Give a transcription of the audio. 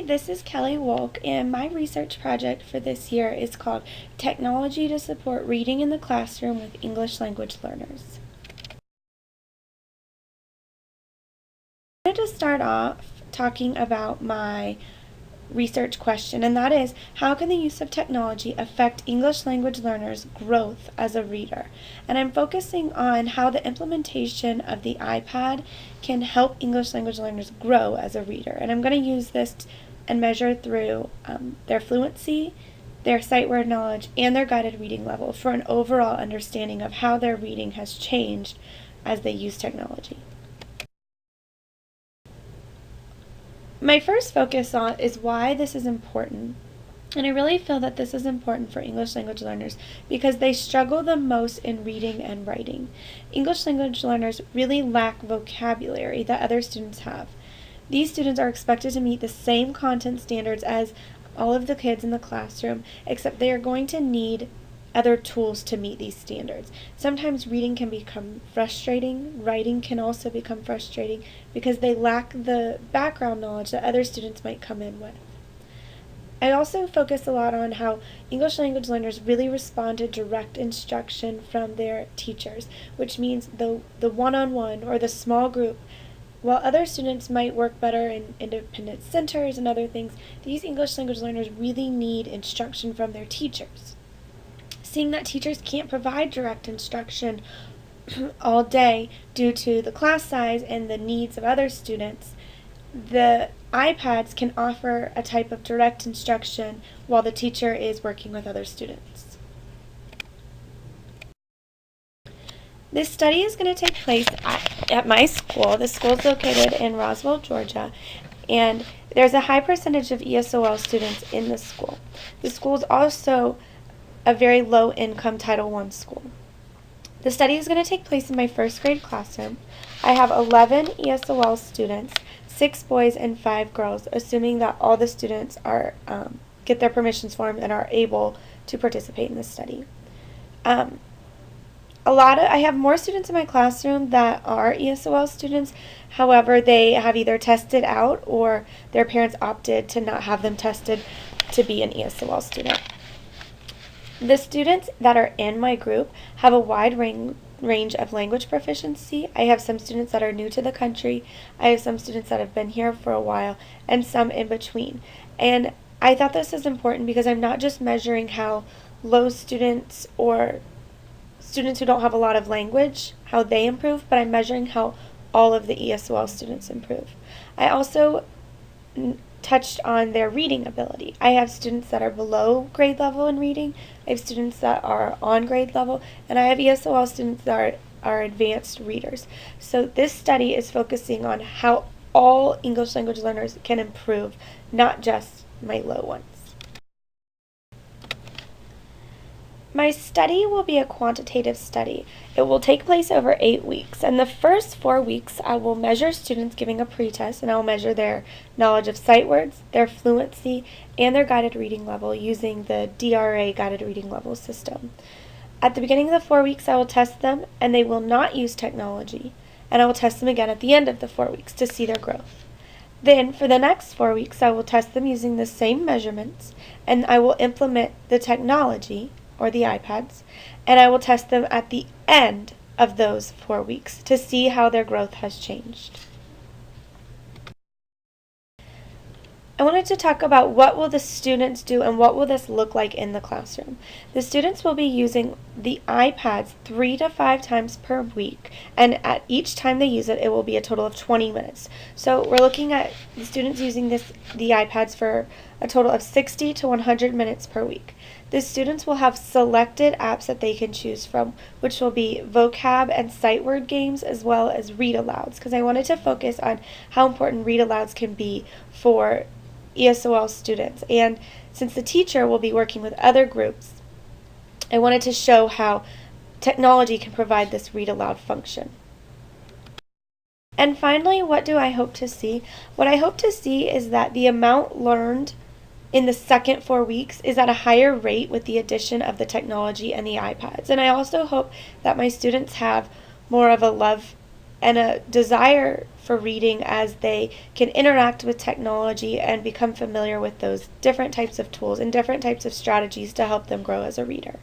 this is Kelly Wolk, and my research project for this year is called Technology to Support Reading in the Classroom with English Language Learners. I wanted to start off talking about my research question, and that is, how can the use of technology affect English language learners' growth as a reader? And I'm focusing on how the implementation of the iPad can help English language learners grow as a reader. And I'm going to use this and measure through their fluency, their sight word knowledge, and their guided reading level for an overall understanding of how their reading has changed as they use technology. My first focus on is why this is important, and I really feel that this is important for English language learners because they struggle the most in reading and writing. English language learners really lack vocabulary that other students have. These students are expected to meet the same content standards as all of the kids in the classroom, except they are going to need other tools to meet these standards. Sometimes reading can become frustrating. Writing can also become frustrating because they lack the background knowledge that other students might come in with. I also focus a lot on how English language learners really respond to direct instruction from their teachers, which means the one-on-one or the small group. While other students might work better in independent centers and other things, these English language learners really need instruction from their teachers. Seeing that teachers can't provide direct instruction all day due to the class size and the needs of other students, the iPads can offer a type of direct instruction while the teacher is working with other students. This study is going to take place at my school. The school is located in Roswell, Georgia, and there's a high percentage of ESOL students in the school. The school is also a very low-income Title I school. The study is going to take place in my first grade classroom. I have 11 ESOL students, 6 boys and 5 girls, assuming that all the students are get their permissions form and are able to participate in this study. I have more students in my classroom that are ESOL students. However, they have either tested out or their parents opted to not have them tested to be an ESOL student. The students that are in my group have a wide range of language proficiency. I have some students that are new to the country. I have some students that have been here for a while, and some in between. And I thought this is important because I'm not just measuring how low students or students who don't have a lot of language, how they improve, but I'm measuring how all of the ESOL students improve. I also touched on their reading ability. I have students that are below grade level in reading, I have students that are on grade level, and I have ESOL students that are advanced readers. So this study is focusing on how all English language learners can improve, not just my low ones. My study will be a quantitative study. It will take place over 8 weeks, and the first 4 weeks I will measure students giving a pretest, and I will measure their knowledge of sight words, their fluency, and their guided reading level using the DRA guided reading level system. At the beginning of the 4 weeks I will test them, and they will not use technology, and I will test them again at the end of the 4 weeks to see their growth. Then, for the next 4 weeks, I will test them using the same measurements, and I will implement the technology, or the iPads, and I will test them at the end of those 4 weeks to see how their growth has changed. I wanted to talk about what will the students do and what will this look like in the classroom. The students will be using the iPads 3 to 5 times per week, and at each time they use it, it will be a total of 20 minutes. So we're looking at the students using the iPads for a total of 60 to 100 minutes per week. The students will have selected apps that they can choose from, which will be vocab and sight word games as well as read alouds, because I wanted to focus on how important read alouds can be for ESOL students. And since the teacher will be working with other groups, I wanted to show how technology can provide this read aloud function. And finally, what do I hope to see? What I hope to see is that the amount learned in the second 4 weeks is at a higher rate with the addition of the technology and the iPads. And I also hope that my students have more of a love and a desire for reading as they can interact with technology and become familiar with those different types of tools and different types of strategies to help them grow as a reader.